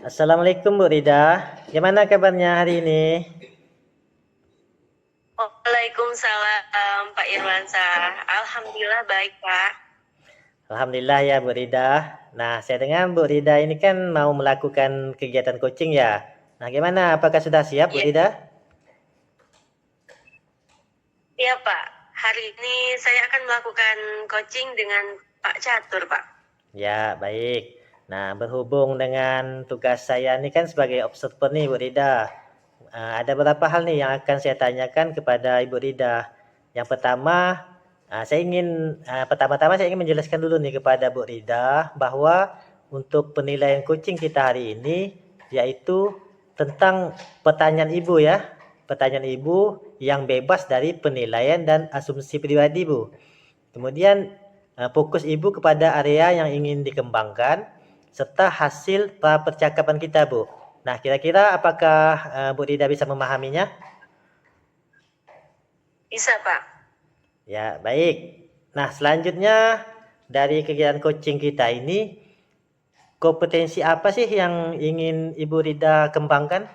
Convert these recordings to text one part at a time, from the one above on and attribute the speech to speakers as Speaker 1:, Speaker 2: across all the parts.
Speaker 1: Assalamualaikum Bu Rida. Gimana kabarnya hari ini?
Speaker 2: Waalaikumsalam Pak Irwansyah. Alhamdulillah baik Pak.
Speaker 1: Alhamdulillah ya Bu Rida. Nah, saya dengar Bu Rida ini kan mau melakukan kegiatan coaching ya. Nah, gimana? Apakah sudah siap Bu
Speaker 2: Iya,
Speaker 1: Rida?
Speaker 2: iya Pak. Hari ini saya akan melakukan coaching dengan Pak Catur Pak.
Speaker 1: Ya, baik. Nah, berhubung dengan tugas saya ini kan sebagai observer nih Bu Rida. Ada beberapa hal nih yang akan saya tanyakan kepada Ibu Rida. Yang pertama, pertama-tama saya ingin menjelaskan dulu nih kepada Bu Rida bahwa untuk penilaian coaching kita hari ini yaitu tentang pertanyaan Ibu ya. Pertanyaan Ibu yang bebas dari penilaian dan asumsi pribadi Bu. Kemudian fokus Ibu kepada area yang ingin dikembangkan serta hasil percakapan kita, Bu. Nah, kira-kira apakah Bu Rida bisa memahaminya?
Speaker 2: Bisa Pak.
Speaker 1: Ya, baik. Nah, selanjutnya dari kegiatan coaching kita ini, kompetensi apa sih yang ingin Ibu Rida kembangkan?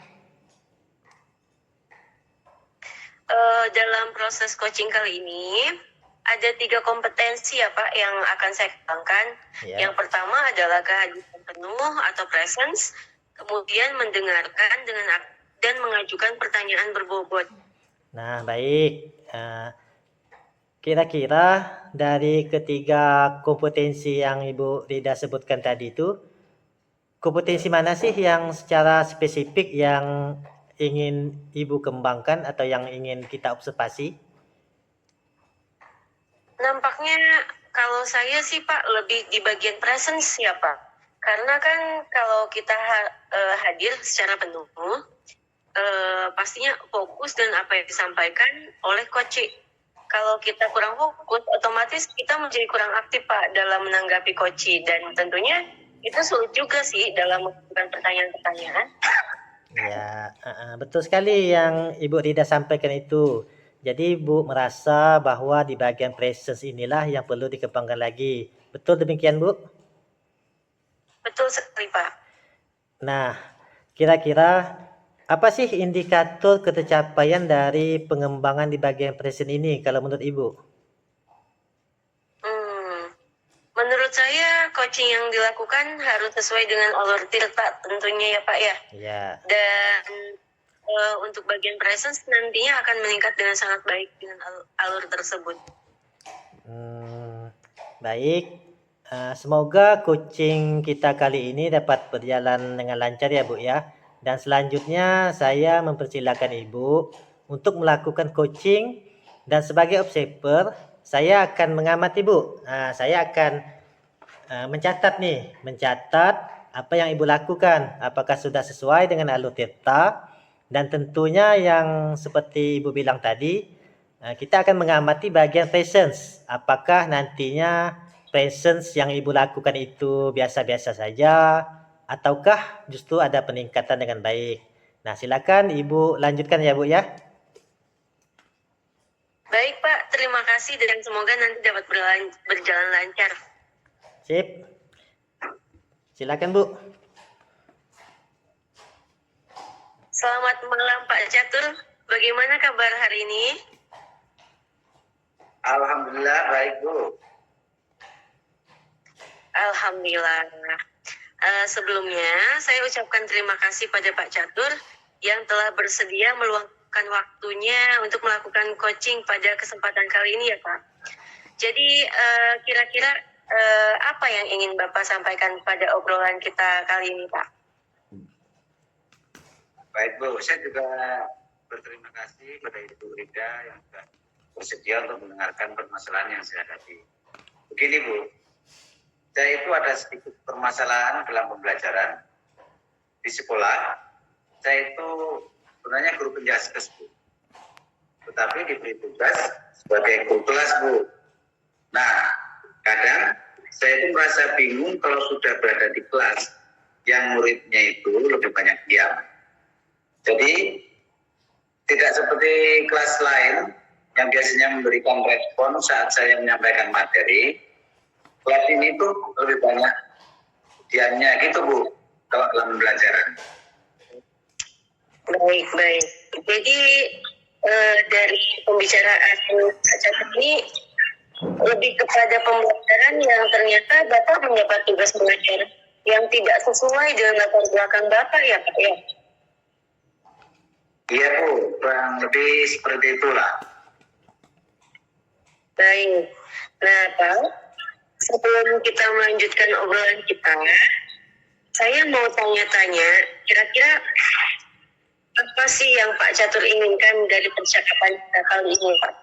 Speaker 2: Dalam proses coaching kali ini ada 3 kompetensi ya Pak yang akan saya kembangkan.
Speaker 1: Ya.
Speaker 2: Yang pertama adalah kehadiran penuh atau presence, kemudian mendengarkan dengan dan mengajukan pertanyaan berbobot.
Speaker 1: Nah, baik. Kira-kira dari ketiga kompetensi yang Ibu Rida sebutkan tadi itu, kompetensi mana sih yang secara spesifik yang ingin Ibu kembangkan atau yang ingin kita observasi?
Speaker 2: Nampaknya kalau saya sih Pak lebih di bagian presence ya Pak. Karena kan kalau kita hadir secara penuh, pastinya fokus dan apa yang disampaikan oleh coach. Kalau kita kurang fokus, otomatis kita menjadi kurang aktif Pak dalam menanggapi coach, dan tentunya itu sulit juga sih dalam mengajukan pertanyaan-pertanyaan.
Speaker 1: Ya, betul sekali yang Ibu Rida sampaikan itu. Jadi Ibu merasa bahwa di bagian presence inilah yang perlu dikembangkan lagi. Betul demikian, Bu?
Speaker 2: Betul sekali Pak.
Speaker 1: Nah, kira-kira apa sih indikator ketercapaian dari pengembangan di bagian presence ini kalau menurut Ibu?
Speaker 2: Menurut saya coaching yang dilakukan harus sesuai dengan alur tirta tentunya ya Pak ya.
Speaker 1: Ya.
Speaker 2: Dan untuk bagian presence nantinya akan meningkat dengan sangat baik dengan alur tersebut.
Speaker 1: Baik. Semoga coaching kita kali ini dapat berjalan dengan lancar ya Bu ya. Dan selanjutnya saya mempersilakan Ibu untuk melakukan coaching dan sebagai observer saya akan mengamati Bu. Saya akan mencatat apa yang Ibu lakukan. Apakah sudah sesuai dengan alur tirta dan tentunya yang seperti Ibu bilang tadi, kita akan mengamati bagian presence. Apakah nantinya presence yang Ibu lakukan itu biasa-biasa saja ataukah justru ada peningkatan dengan baik. Nah, silakan Ibu lanjutkan ya Bu ya.
Speaker 2: Baik Pak, terima kasih dan semoga nanti dapat berjalan lancar.
Speaker 1: Sip. Silakan Bu.
Speaker 2: Selamat malam Pak Catur, bagaimana kabar hari ini?
Speaker 3: Alhamdulillah baik Bu.
Speaker 2: Alhamdulillah. Sebelumnya saya ucapkan terima kasih pada Pak Catur yang telah bersedia meluangkan waktunya untuk melakukan coaching pada kesempatan kali ini ya Pak. Jadi kira-kira apa yang ingin Bapak sampaikan pada obrolan kita kali ini Pak?
Speaker 3: Baik Bu, saya juga berterima kasih pada Ibu Rida yang sudah bersedia untuk mendengarkan permasalahan yang saya hadapi. Begini Bu, saya itu ada sedikit permasalahan dalam pembelajaran. Di sekolah, saya itu sebenarnya guru penjaskes Bu. Tetapi diberi tugas sebagai guru kelas Bu. Nah, kadang saya itu merasa bingung kalau sudah berada di kelas yang muridnya itu lebih banyak diam. Jadi tidak seperti kelas lain yang biasanya memberikan respon saat saya menyampaikan materi. Kelas ini tuh lebih banyak diamnya gitu Bu. kalau dalam pembelajaran.
Speaker 2: Baik. Jadi dari pembicaraan Pak Catur ini lebih kepada pembelajaran yang ternyata Bapak mendapat tugas mengajar yang tidak sesuai dengan latar belakang Bapak ya Pak ya?
Speaker 3: Iya Bu, kurang lebih seperti itulah.
Speaker 2: Baik. Nah Pak, sebelum kita melanjutkan obrolan kita, saya mau tanya-tanya, kira-kira apa sih yang Pak Catur inginkan dari percakapan kita kali ini Pak?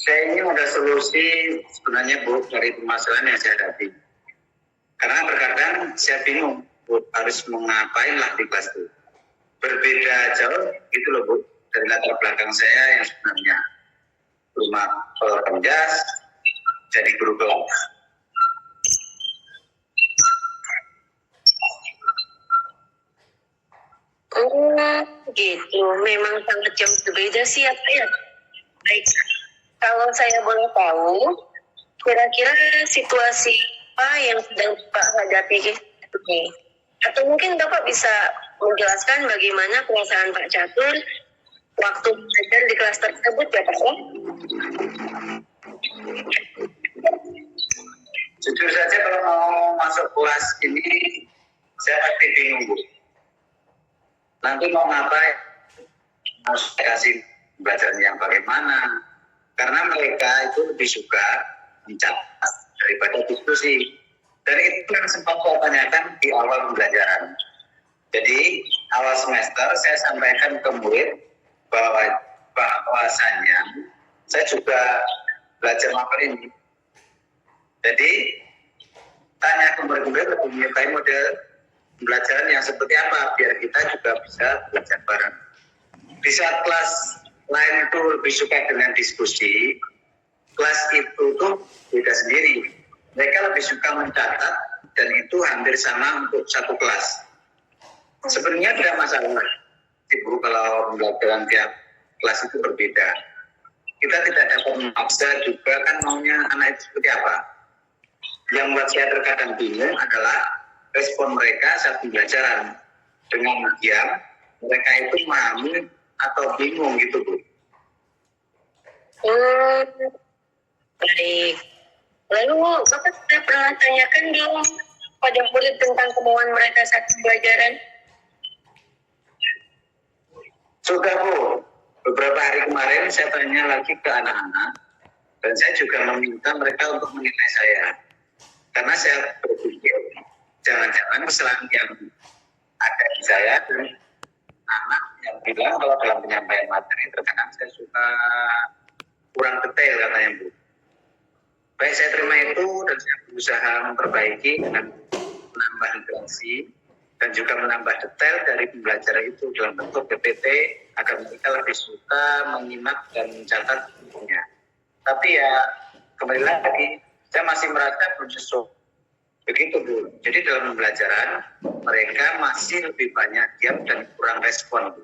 Speaker 3: Saya ini ada solusi sebenarnya Bu dari permasalahan yang saya hadapi. Karena terkadang saya bingung Bu, harus mengapain lah di kelas itu. Berbeda jauh gitu loh Bu dari latar belakang saya yang sebenarnya rumah penjas jadi guru kelas.
Speaker 2: Gitu. Memang sangat jauh berbeda sih ya Pak ya. Baik. Kalau saya boleh tahu, kira-kira situasi apa yang sedang Pak hadapi ini? Atau mungkin Bapak bisa menjelaskan bagaimana perasaan Pak Catur waktu belajar di kelas tersebut ya Pak?
Speaker 3: Jujur saja kalau mau masuk kelas ini saya pasti bingung Bu. Nanti mau ngapain? Mau saya kasih pembelajaran yang bagaimana? Karena mereka itu lebih suka mencatat daripada diskusi. Dan itu yang sempat saya tanyakan di awal pembelajaran. Jadi awal semester saya sampaikan ke murid bahwasanya saya juga belajar materi ini. Jadi tanya ke murid-murid lebih menyukai model pembelajaran yang seperti apa biar kita juga bisa belajar bareng. Di saat kelas lain itu lebih suka dengan diskusi, kelas itu tuh beda sendiri. Mereka lebih suka mencatat dan itu hampir sama untuk satu kelas. Sebenarnya tidak masalah, Ibu, kalau pembelajaran tiap kelas itu berbeda. Kita tidak dapat memaksa juga kan maunya anak itu seperti apa. Yang buat saya terkadang bingung adalah respon mereka saat pembelajaran. Dengan diam, mereka itu memahami atau bingung gitu Bu.
Speaker 2: Baik. Lalu Bapak sudah pernah tanyakan belum pada murid tentang kemauan mereka saat pembelajaran?
Speaker 3: Sudah Bu, beberapa hari kemarin saya tanya lagi ke anak-anak dan saya juga meminta mereka untuk menilai saya. Karena saya berpikir jangan-jangan kesalahan yang ada di saya dan anak yang bilang kalau dalam penyampaian materi terkadang saya suka kurang detail katanya Bu. Baik, saya terima itu dan saya berusaha memperbaiki dengan menambah interaksi dan juga menambah detail dari pembelajaran itu dalam bentuk PPT agar mereka lebih suka menyimak dan mencatat bukunya. Tapi ya kembali lagi, saya masih merasa belum sesuai. Begitu Bu. Jadi dalam pembelajaran mereka masih lebih banyak diam dan kurang respon.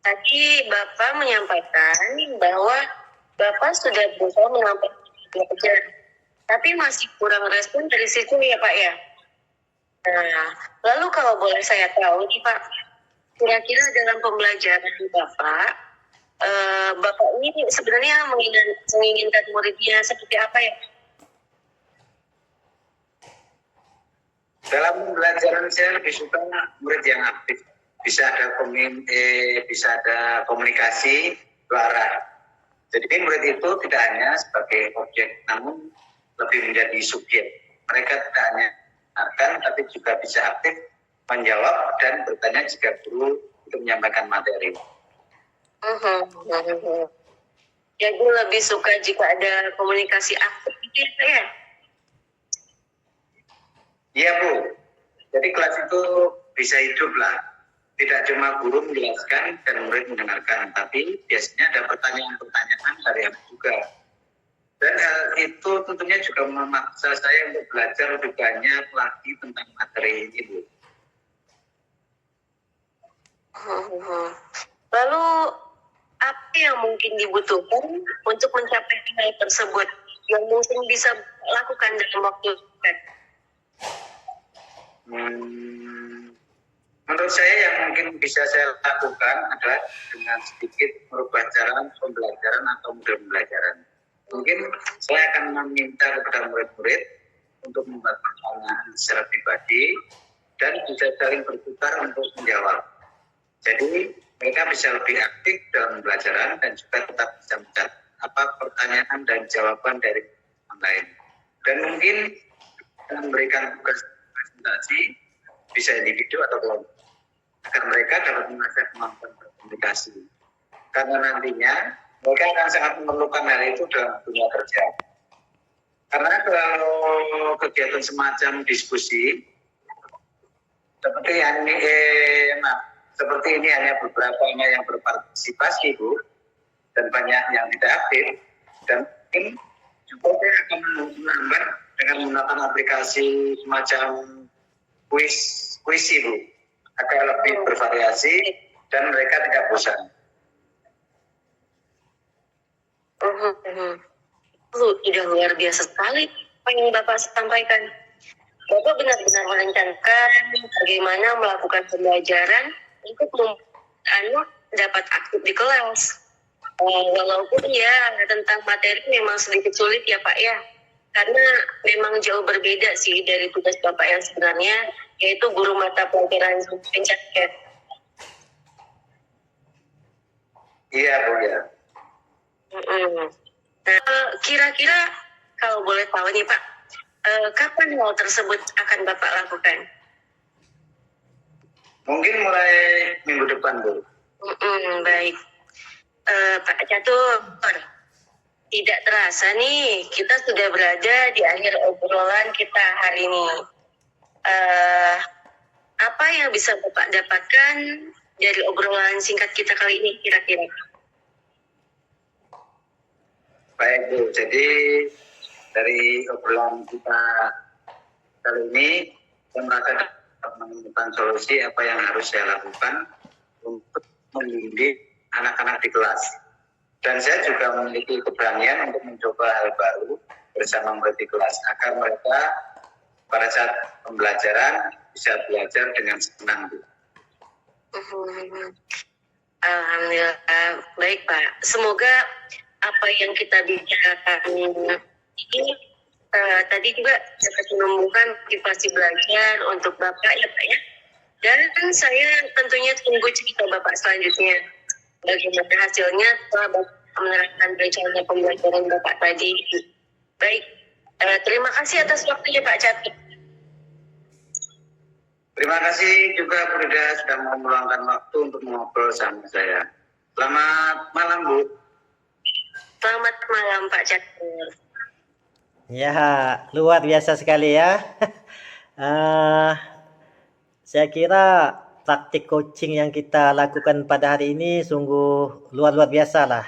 Speaker 2: Tadi Bapak menyampaikan bahwa Bapak sudah berusaha menyampaikan pelajaran, tapi masih kurang respon dari situ ya Pak ya. Nah, lalu kalau boleh saya tahu nih Pak, kira-kira dalam pembelajaran Bapak, Bapak ini sebenarnya menginginkan muridnya seperti apa ya?
Speaker 3: Dalam pembelajaran saya lebih suka murid yang aktif, bisa ada komunikasi dua arah. Jadi murid itu tidak hanya sebagai objek, namun lebih menjadi subjek. Mereka tidak hanya akan, tapi juga bisa aktif menjawab dan bertanya jika guru untuk menyampaikan materi.
Speaker 2: Jadi lebih suka jika ada komunikasi aktif gitu ya Pak ya?
Speaker 3: Iya Bu, jadi kelas itu bisa hidup lah. Tidak cuma guru menjelaskan dan murid mendengarkan, tapi biasanya ada pertanyaan-pertanyaan dari anak juga. Dan hal itu tentunya juga memaksa saya untuk belajar lebih banyak lagi tentang materi ini Bu.
Speaker 2: Lalu apa yang mungkin dibutuhkan untuk mencapai hal tersebut yang mungkin bisa lakukan dalam waktu dekat?
Speaker 3: Menurut saya yang mungkin bisa saya lakukan adalah dengan sedikit merubah cara pembelajaran atau model pembelajaran. Mungkin saya akan meminta kepada murid-murid untuk membuat pertanyaan secara pribadi dan bisa saling bertukar untuk menjawab. Jadi mereka bisa lebih aktif dalam pembelajaran dan juga tetap bisa mencatat apa pertanyaan dan jawaban dari orang lain. Dan mungkin memberikan tugas presentasi bisa individu atau kelompok agar mereka dapat mengasah kemampuan berkomunikasi. Karena nantinya mereka akan sangat memerlukan hal itu dalam dunia kerja. Karena kalau kegiatan semacam diskusi seperti ini hanya beberapa yang berpartisipasi, Bu, dan banyak yang tidak aktif, dan mungkin juga saya akan menambah dengan menggunakan aplikasi semacam kuisi, Bu, agar lebih bervariasi dan mereka tidak bosan.
Speaker 2: Sudah luar biasa sekali apa yang Bapak sampaikan. Bapak benar-benar merencanakan bagaimana melakukan pembelajaran untuk anak dapat aktif di kelas. Walaupun ya tentang materi memang sedikit sulit ya Pak ya, karena memang jauh berbeda sih dari tugas Bapak yang sebenarnya, yaitu guru mata pelajaran pencaksilat.
Speaker 3: Iya, Bu, ya.
Speaker 2: Nah, kira-kira kalau boleh tahu nih Pak, kapan hal tersebut akan Bapak lakukan?
Speaker 3: Mungkin mulai minggu depan, Bu.
Speaker 2: Baik. Pak Catur, tidak terasa nih kita sudah berada di akhir obrolan kita hari ini. Apa yang bisa Bapak dapatkan dari obrolan singkat kita kali ini kira-kira?
Speaker 3: Baik, Bu. Jadi dari obrolan kita kali ini, saya merasa dapat menemukan solusi apa yang harus saya lakukan untuk mendidik anak-anak di kelas. Dan saya juga memiliki keberanian untuk mencoba hal baru bersama murid di kelas agar mereka pada saat pembelajaran bisa belajar dengan senang.
Speaker 2: Alhamdulillah, baik Pak. Semoga apa yang kita bicarakan ini tadi juga dapat menumbuhkan motivasi belajar untuk Bapak ya Pak ya. Dan saya tentunya tunggu cerita Bapak selanjutnya. Bagaimana hasilnya setelah Bapak menerapkan rencana pembelajaran Bapak tadi. Baik, terima kasih atas waktunya Pak Catur.
Speaker 3: Terima kasih juga Bu Rida sudah mau meluangkan waktu untuk ngobrol sama saya. Selamat malam, Bu.
Speaker 2: Selamat malam Pak Catur.
Speaker 1: Ya, luar biasa sekali ya. Saya kira praktik coaching yang kita lakukan pada hari ini sungguh luar biasa lah.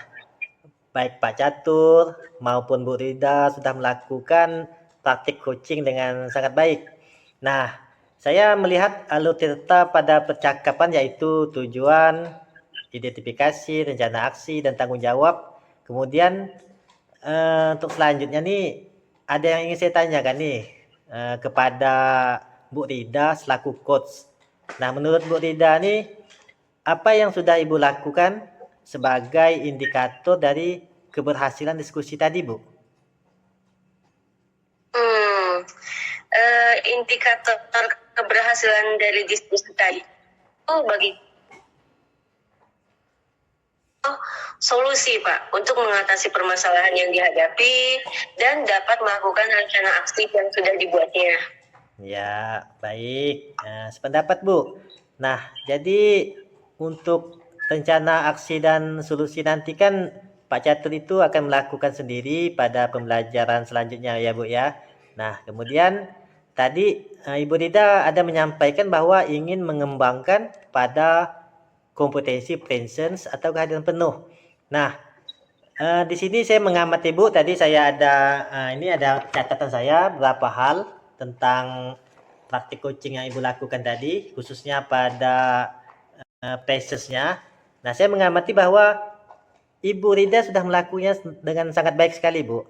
Speaker 1: Baik Pak Catur maupun Bu Rida sudah melakukan praktik coaching dengan sangat baik. Nah, saya melihat alur cerita pada percakapan yaitu tujuan, identifikasi, rencana aksi, dan tanggung jawab. Kemudian untuk selanjutnya nih, ada yang ingin saya tanyakan nih kepada Bu Rida selaku coach. Nah, menurut Bu Rida nih, apa yang sudah Ibu lakukan sebagai indikator dari keberhasilan diskusi tadi, Bu?
Speaker 2: Indikator keberhasilan dari diskusi tadi bagi solusi Pak untuk mengatasi permasalahan yang dihadapi dan dapat melakukan rencana aksi yang sudah dibuatnya.
Speaker 1: Ya, baik. Sependapat Bu. Nah, jadi untuk rencana aksi dan solusi nanti kan Pak Catur itu akan melakukan sendiri pada pembelajaran selanjutnya ya Bu ya. Nah, kemudian tadi Ibu Rida ada menyampaikan bahwa ingin mengembangkan pada kompetensi presence atau kehadiran penuh. Nah, di sini saya mengamati Bu, tadi saya ada ini ada catatan saya beberapa hal tentang praktik coaching yang Ibu lakukan tadi, khususnya pada presence-nya. Nah, saya mengamati bahwa Ibu Rida sudah melakukannya dengan sangat baik sekali, Bu.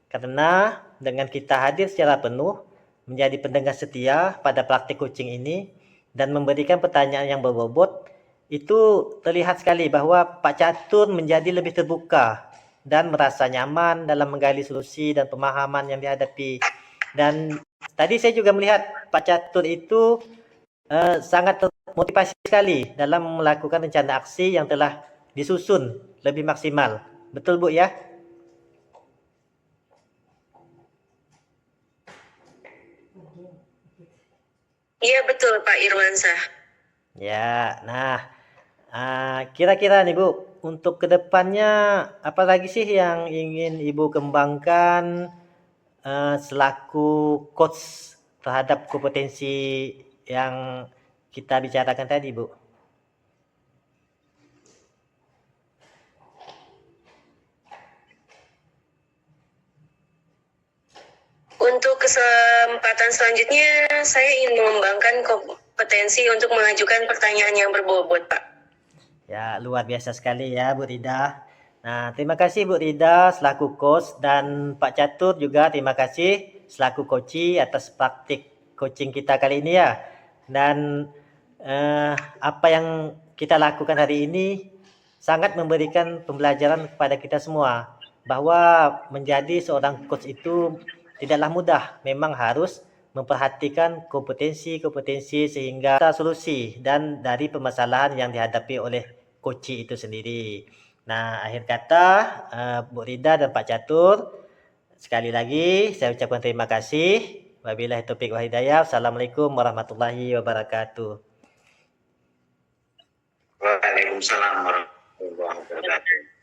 Speaker 1: Karena dengan kita hadir secara penuh, menjadi pendengar setia pada praktik coaching ini, dan memberikan pertanyaan yang berbobot, itu terlihat sekali bahwa Pak Catur menjadi lebih terbuka dan merasa nyaman dalam menggali solusi dan pemahaman yang dihadapi. Dan tadi saya juga melihat Pak Catur itu sangat termotivasi sekali dalam melakukan rencana aksi yang telah disusun lebih maksimal. Betul, Bu, ya?
Speaker 2: Iya betul Pak Irwansyah.
Speaker 1: Ya, nah, kira-kira nih, Bu, untuk kedepannya apa lagi sih yang ingin Ibu kembangkan selaku coach terhadap kompetensi yang kita bicarakan tadi, Bu?
Speaker 2: Untuk kesempatan selanjutnya, saya ingin mengembangkan kompetensi untuk mengajukan pertanyaan yang berbobot, Pak.
Speaker 1: Ya, luar biasa sekali ya, Bu Rida. Nah, terima kasih Bu Rida selaku coach, dan Pak Catur juga terima kasih selaku coach atas praktik coaching kita kali ini ya. Dan apa yang kita lakukan hari ini sangat memberikan pembelajaran kepada kita semua, bahwa menjadi seorang coach itu tidaklah mudah, memang harus memperhatikan kompetensi-kompetensi sehingga solusi dan dari permasalahan yang dihadapi oleh coach itu sendiri. Nah, akhir kata Bu Rida dan Pak Catur, sekali lagi saya ucapkan terima kasih. Wabillahi taufiq wal hidayah. Assalamualaikum warahmatullahi wabarakatuh.
Speaker 3: Waalaikumsalam warahmatullahi wabarakatuh.